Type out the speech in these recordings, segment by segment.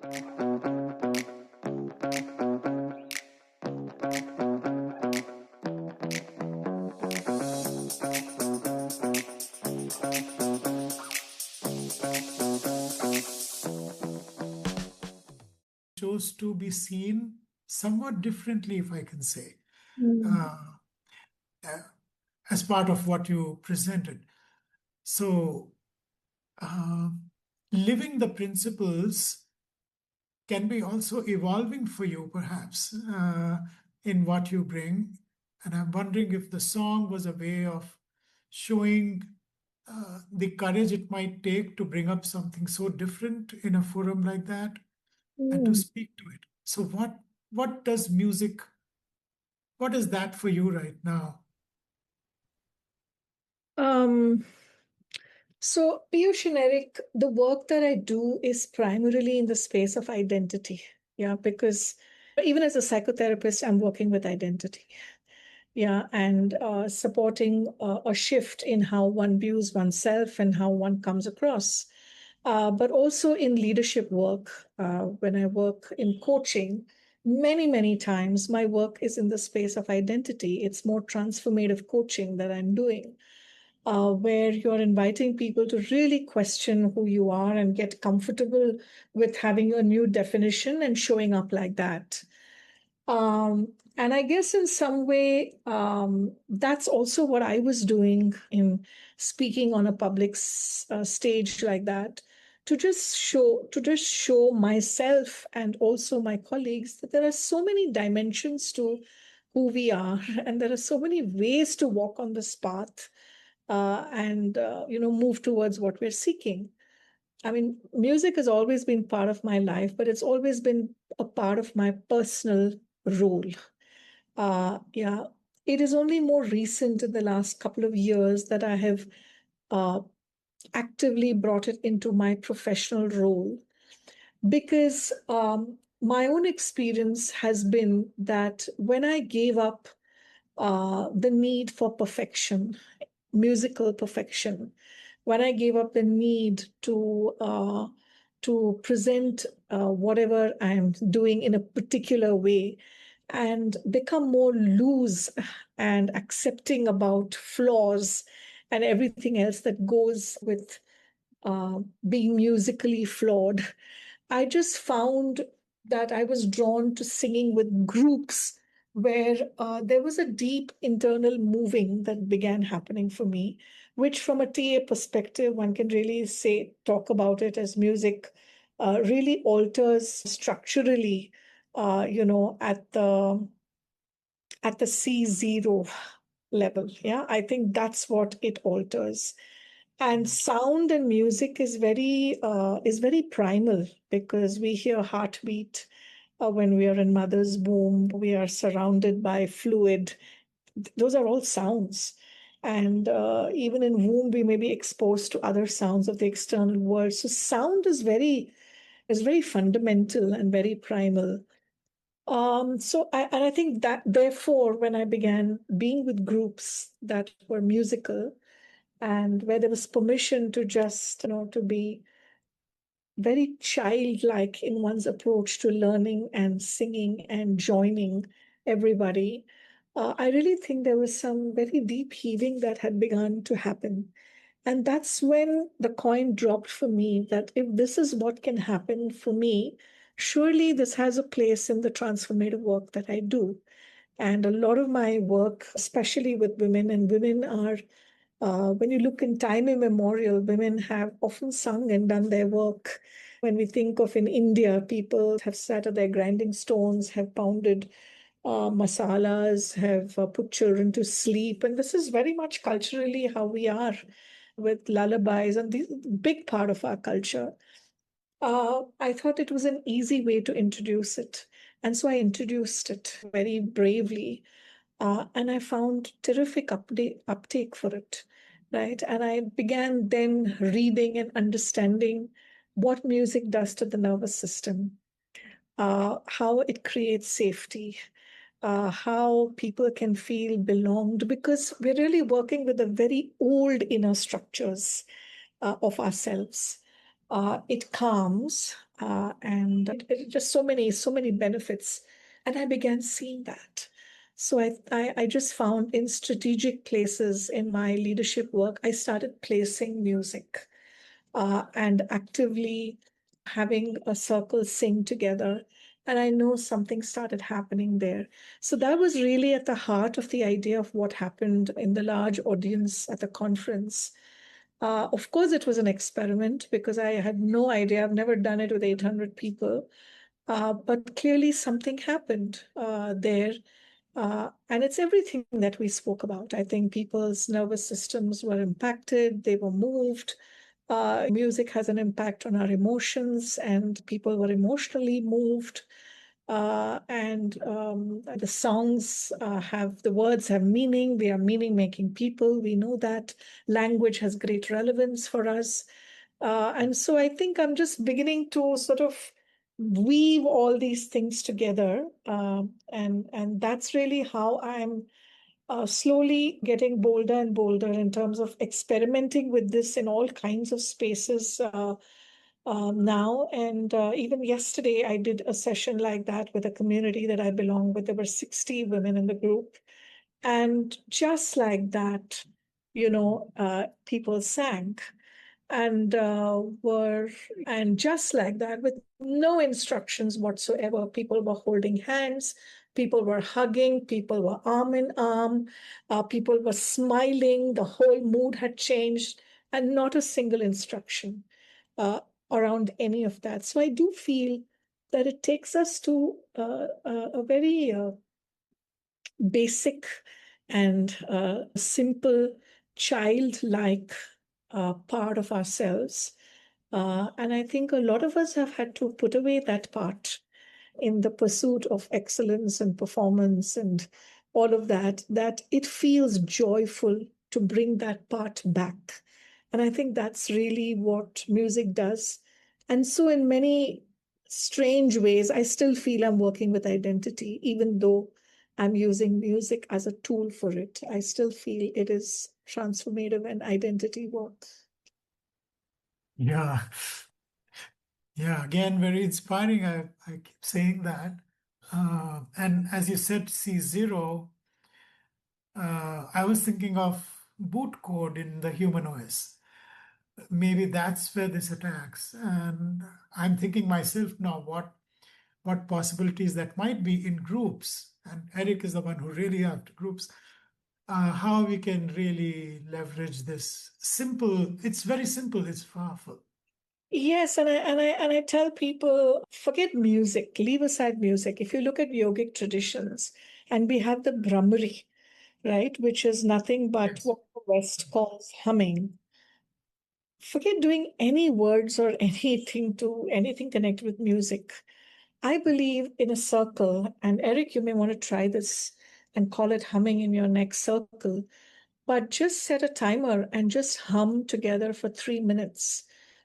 Chose to be seen somewhat differently, if I can say, Mm. uh, as part of what you presented. So, uh, living the principles can be also evolving for you, perhaps, in what you bring. And I'm wondering if the song was a way of showing the courage it might take to bring up something so different in a forum like that and to Mm. speak to it. So, what does music? What is that for you right now? Um, so, Piyush and Eric, the work that I do is primarily in the space of identity. Yeah, because even as a psychotherapist, I'm working with identity. Yeah, and supporting a shift in how one views oneself and how one comes across. But also in leadership work, when I work in coaching, many times my work is in the space of identity. It's more transformative coaching that I'm doing, where you're inviting people to really question who you are and get comfortable with having a new definition and showing up like that. And I guess in some way, that's also what I was doing in speaking on a public stage like that, to just show myself and also my colleagues that there are so many dimensions to who we are, and there are so many ways to walk on this path, and move towards what we're seeking. I mean, music has always been part of my life, but it's always been a part of my personal role. Yeah, it is only more recent in the last couple of years that I have uh, actively brought it into my professional role, because my own experience has been that when I gave up the need for perfection, musical perfection, when I gave up the need to present whatever I'm doing in a particular way and become more loose and accepting about flaws and everything else that goes with being musically flawed, I just found that I was drawn to singing with groups where there was a deep internal moving that began happening for me, which, from a TA perspective, one can really talk about it as music really alters structurally, at the C0 level. Yeah, I think that's what it alters. And sound and music is very primal, because we hear heartbeat when we are in mother's womb. We are surrounded by fluid. Those are all sounds. And even in womb, we may be exposed to other sounds of the external world. So sound is very fundamental and very primal. And I think that therefore, when I began being with groups that were musical, and where there was permission to just, to be very childlike in one's approach to learning and singing and joining everybody, I really think there was some very deep healing that had begun to happen. And that's when the coin dropped for me, that if this is what can happen for me, surely this has a place in the transformative work that I do. And a lot of my work, especially with women, and women are, when you look in time immemorial, women have often sung and done their work. When we think of in India, people have sat at their grinding stones, have pounded masalas, have put children to sleep. And this is very much culturally how we are, with lullabies, and this big part of our culture. I thought it was an easy way to introduce it. And so I introduced it very bravely. And I found terrific uptake for it, right? And I began then reading and understanding what music does to the nervous system, how it creates safety, how people can feel belonged, because we're really working with the very old inner structures of ourselves. It calms, and just so many benefits. And I began seeing that. So I just found in strategic places in my leadership work, I started placing music and actively having a circle sing together. And I know something started happening there. So that was really at the heart of the idea of what happened in the large audience at the conference. Of course, it was an experiment because I had no idea. I've never done it with 800 people. But clearly, something happened there. And it's everything that we spoke about. I think people's nervous systems were impacted, they were moved. Music has an impact on our emotions, and people were emotionally moved. And the songs have the words have meaning. We are meaning making people. We know that language has great relevance for us. And so I think I'm just beginning to sort of weave all these things together. And that's really how I'm slowly getting bolder and bolder in terms of experimenting with this in all kinds of spaces now. And even yesterday, I did a session like that with a community that I belong with. There were 60 women in the group. And just like that, people sang and were, and just like that, with no instructions whatsoever, people were holding hands, people were hugging, people were arm in arm, people were smiling, the whole mood had changed, and not a single instruction uh, around any of that. So I do feel that it takes us to a very basic and simple childlike part of ourselves. And I think a lot of us have had to put away that part in the pursuit of excellence and performance and all of that, that it feels joyful to bring that part back. And I think that's really what music does. And so, in many strange ways, I still feel I'm working with identity, even though I'm using music as a tool for it. I still feel it is transformative and identity work. Yeah. Yeah. Again, very inspiring. I keep saying that. And as you said, C0, I was thinking of boot code in the human OS. Maybe that's where this attacks. And I'm thinking myself now, what possibilities that might be in groups. And Eric is the one who really after groups. How we can really leverage this simple. It's very simple. It's powerful. Yes, and I tell people, forget music, leave aside music. If you look at yogic traditions, and we have the Brahmari, right, which is nothing but Yes. what the West calls humming. Forget doing any words or anything connected with music. I believe in a circle, and Eric, you may want to try this and call it humming in your next circle. But just set a timer and just hum together for 3 minutes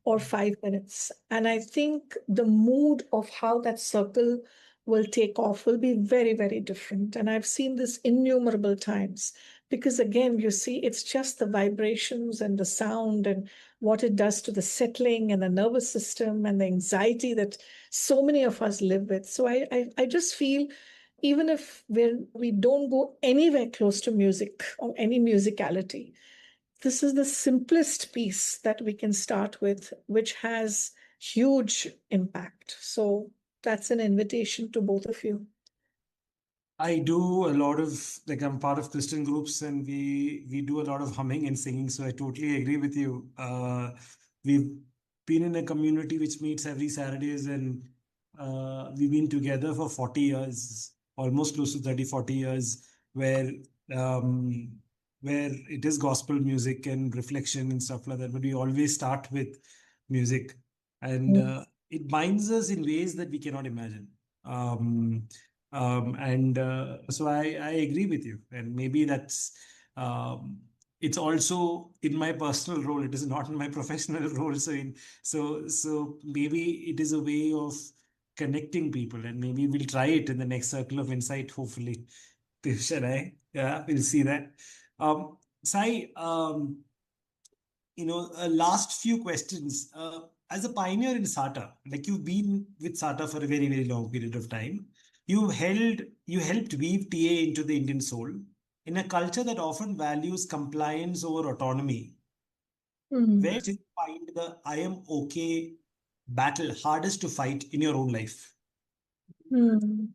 or 5 minutes. And I think the mood of how that circle will take off will be very, very different. And I've seen this innumerable times because, again, you see, it's just the vibrations and the sound and what it does to the settling and the nervous system and the anxiety that so many of us live with. So I just feel even if we don't go anywhere close to music or any musicality, this is the simplest piece that we can start with, which has huge impact. So that's an invitation to both of you. I do a lot of like I'm part of Christian groups and we do a lot of humming and singing. So I totally agree with you. We've been in a community which meets every Saturdays and we've been together for 40 years, almost close to 30, 40 years, um, where it is gospel music and reflection and stuff like that. But we always start with music and it binds us in ways that we cannot imagine. And so I agree with you. And maybe um, it's also in my personal role. It is not in my professional role. So maybe it is a way of connecting people. And maybe we'll try it in the next circle of insight, hopefully. Shall I? Yeah, we'll see that. Sai, last few questions. as a pioneer in SATA, like you've been with SATA for a very, very long period of time, you helped weave TA into the Indian soul in a culture that often values compliance over autonomy. Hmm. Where do you find the I am okay battle hardest to fight in your own life? Hmm.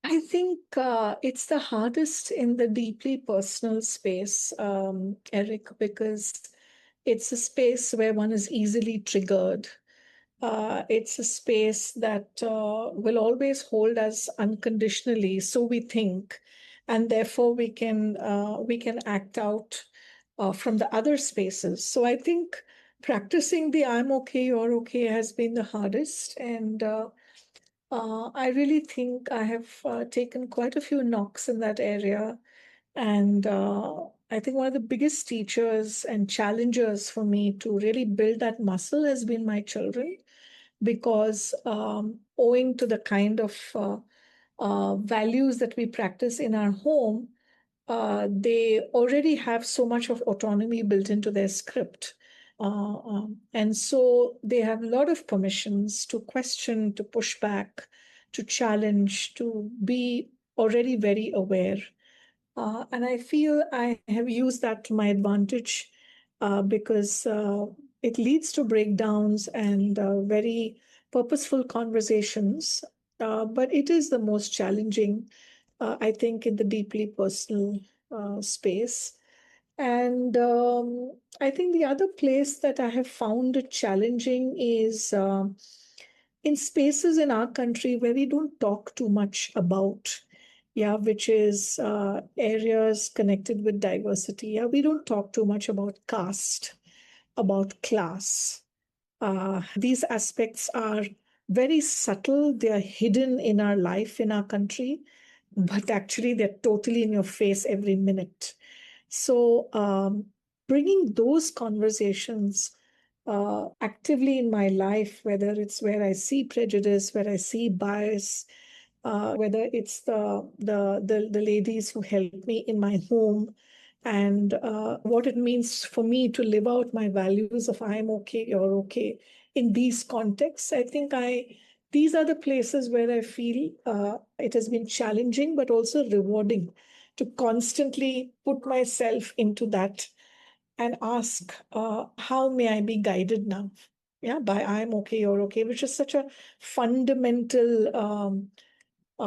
I think it's the hardest in the deeply personal space, Eric, because it's a space where one is easily triggered. It's a space that will always hold us unconditionally, so we think, and therefore we can act out from the other spaces. So I think practicing the "I'm okay, you're okay" has been the hardest, and I really think I have taken quite a few knocks in that area. And I think one of the biggest teachers and challengers for me to really build that muscle has been my children, because owing to the kind of values that we practice in our home, they already have so much of autonomy built into their script. And so they have a lot of permissions to question, to push back, to challenge, to be already very aware. And I feel I have used that to my advantage, because it leads to breakdowns and very purposeful conversations. But it is the most challenging, I think, in the deeply personal space. And I think the other place that I have found it challenging is in spaces in our country where we don't talk too much about, yeah, which is areas connected with diversity. Yeah, we don't talk too much about caste, about class. These aspects are very subtle, they are hidden in our life in our country, but actually they're totally in your face every minute. So, bringing those conversations actively in my life, whether it's where I see prejudice, where I see bias, whether it's the ladies who help me in my home, and what it means for me to live out my values of "I'm okay, you're okay" in these contexts. I think I these are the places where I feel it has been challenging but also rewarding to constantly put myself into that and ask, how may I be guided now? Yeah, by "I'm okay, you're okay," which is such a fundamental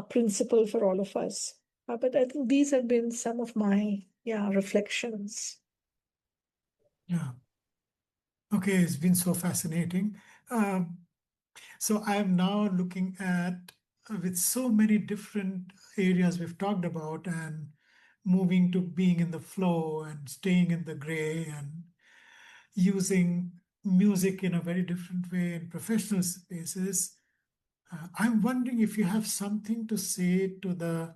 principle for all of us. But I think these have been some of my, yeah, reflections. Yeah. Okay, it's been so fascinating. Um, so I'm now looking at, with so many different areas we've talked about, and moving to being in the flow and staying in the gray and using music in a very different way in professional spaces. I'm wondering if you have something to say to the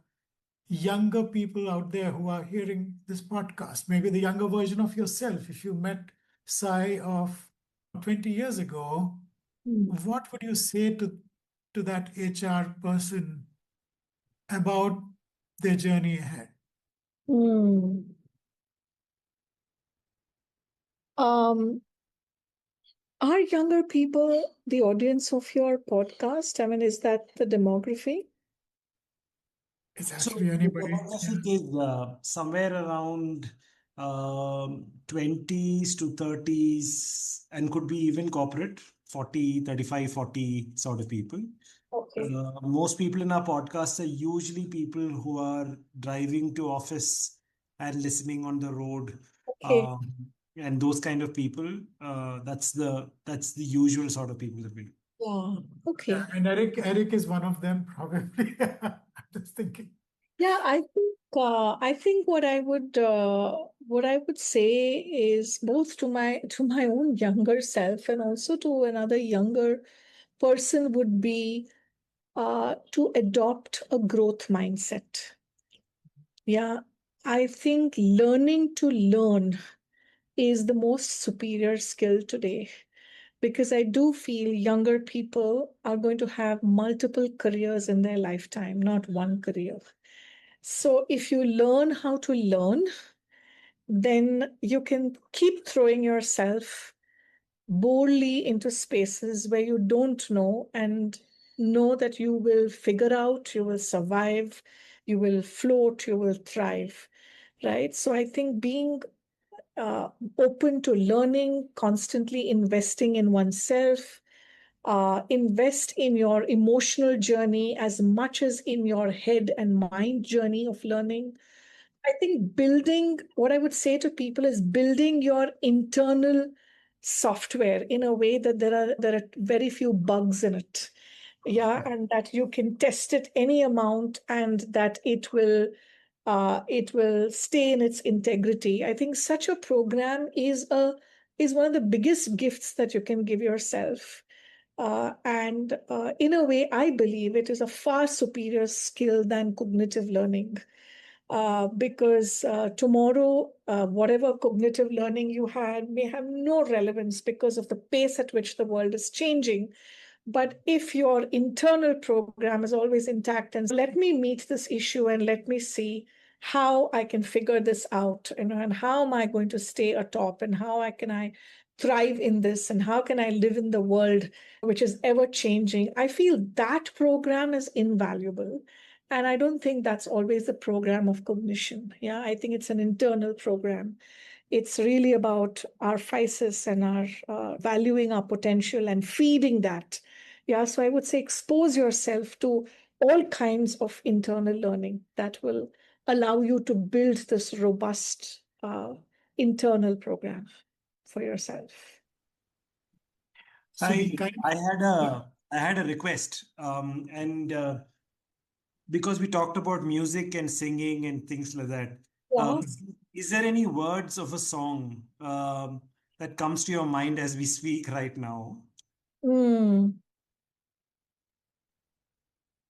younger people out there who are hearing this podcast, maybe the younger version of yourself. If you met Sai of 20 years ago, Mm. what would you say to that HR person about their journey ahead? Mm. Um, are younger people the audience of your podcast? I mean, is that the demography? It's So actually the anybody. Yeah. demographic is somewhere around 20s to 30s and could be even corporate, 40, 35, 40 sort of people. Okay. Most people in our podcast are usually people who are driving to office and listening on the road, Okay. and those kind of people. That's the usual sort of people that we do. Yeah. Yeah, Okay. and Eric is one of them, probably. I'm just thinking. Yeah, I think what I would say is both to my own younger self and also to another younger person would be to adopt a growth mindset. Yeah, I think learning to learn is the most superior skill today, because I do feel younger people are going to have multiple careers in their lifetime, not one career. So if you learn how to learn, then you can keep throwing yourself boldly into spaces where you don't know and know that you will figure out, you will survive, you will float, you will thrive, right? So I think being uh, open to learning, constantly investing in oneself, invest in your emotional journey as much as in your head and mind journey of learning. I think building, what I would say to people is building your internal software in a way that there are very few bugs in it. Yeah, and that you can test it any amount and that it will stay in its integrity. I think such a program is one of the biggest gifts that you can give yourself. And in a way, I believe it is a far superior skill than cognitive learning. Because tomorrow, whatever cognitive learning you had may have no relevance because of the pace at which the world is changing. But if your internal program is always intact and let me meet this issue and let me see how I can figure this out, and how am I going to stay atop and can I thrive in this and how can I live in the world which is ever changing, I feel that program is invaluable. And I don't think that's always the program of cognition. Yeah, I think it's an internal program. It's really about our physis and our valuing our potential and feeding that. Yeah, so I would say expose yourself to all kinds of internal learning that will allow you to build this robust internal program for yourself. So the kind I had a request, and because we talked about music and singing and things like that. Yeah. Um, is there any words of a song that comes to your mind as we speak right now? Mm.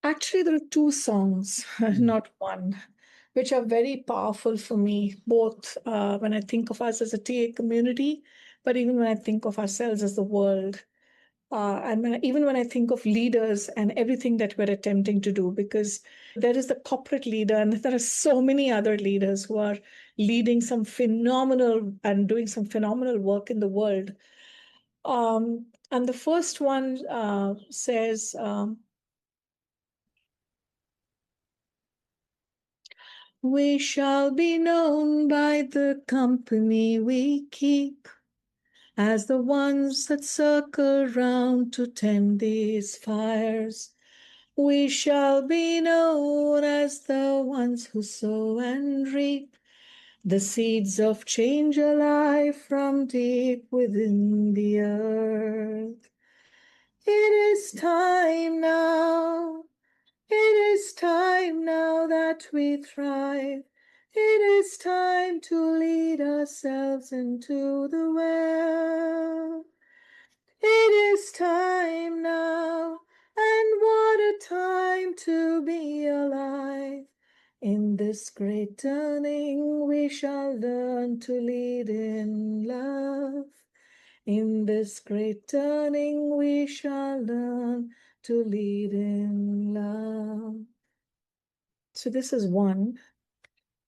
Actually, there are two songs, Hmm. not one, which are very powerful for me, both when I think of us as a TA community, but even when I think of ourselves as the world. Even when I think of leaders and everything that we're attempting to do, because there is the corporate leader, and there are so many other leaders who are leading some phenomenal and doing some phenomenal work in the world. And the first one says, we shall be known by the company we keep as the ones that circle round to tend these fires. We shall be known as the ones who sow and reap the seeds of change alive from deep within the earth. It is time now. It is time now that we thrive. It is time to lead ourselves into the well. It is time now, and what a time to be alive. In this great turning, we shall learn to lead in love. In this great turning, we shall learn to lead in love. So, this is one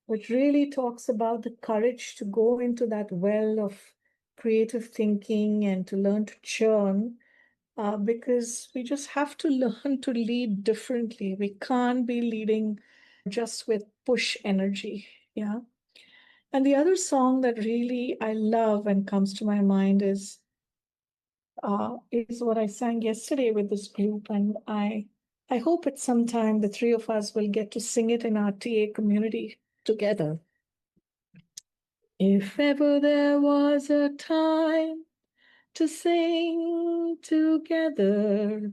which really talks about the courage to go into that well of creative thinking and to learn to churn, because we just have to learn to lead differently. We can't be leading just with push energy. Yeah. And the other song that really I love and comes to my mind is what I sang yesterday with this group, and I hope at some time the three of us will get to sing it in our TA community together. If ever there was a time to sing together,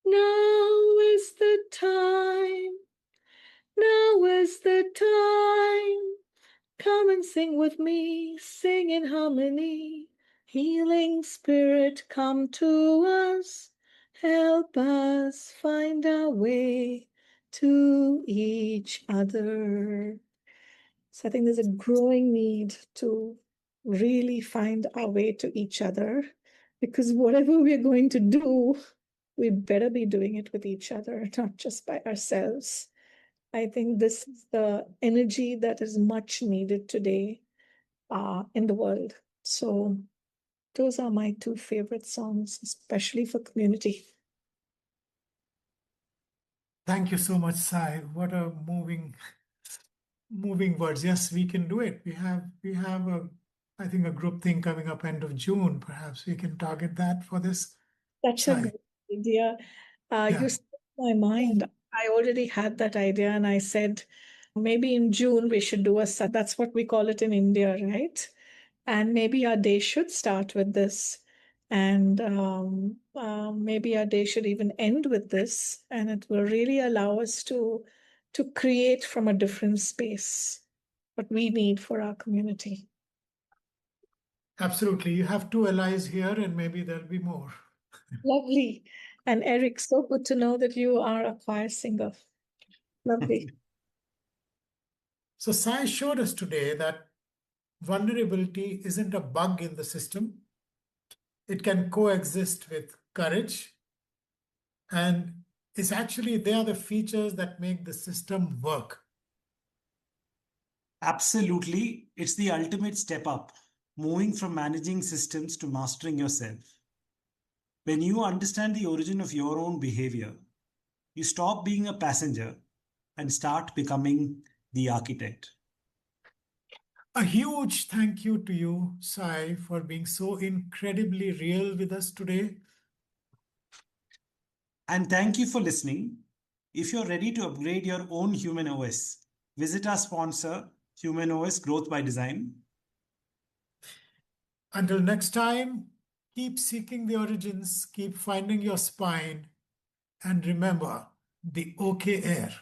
now is the time. Now is the time. Come and sing with me, sing in harmony. Healing spirit, come to us. Help us find our way to each other. So I think there's a growing need to really find our way to each other, because whatever we're going to do, we better be doing it with each other, not just by ourselves. I think this is the energy that is much needed today in the world. So Those are my two favorite songs, especially for community. Thank you so much, Sai. What a moving words. Yes, we can do it. We have a, I think, a group thing coming up end of June. Perhaps we can target that for this, Such a Sai. great idea. Yeah, You set my mind. I already had that idea, and I said maybe in June we should do a. That's what we call it in India, right? And maybe our day should start with this, and maybe our day should even end with this, and it will really allow us to create from a different space what we need for our community. absolutely. You have two allies here, and maybe there'll be more. Lovely. And Eric, so good to know that you are a choir singer. Lovely. So Sai showed us today that vulnerability isn't a bug in the system. It can coexist with courage, and it's actually they are the features that make the system work. Absolutely. It's the ultimate step up, moving from managing systems to mastering yourself. When you understand the origin of your own behavior, you stop being a passenger and start becoming the architect. A huge thank you to you, Sai, for being so incredibly real with us today. And thank you for listening. If you're ready to upgrade your own human OS, visit our sponsor, Human OS Growth by Design. Until next time, keep seeking the origins, keep finding your spine, and remember the okay air.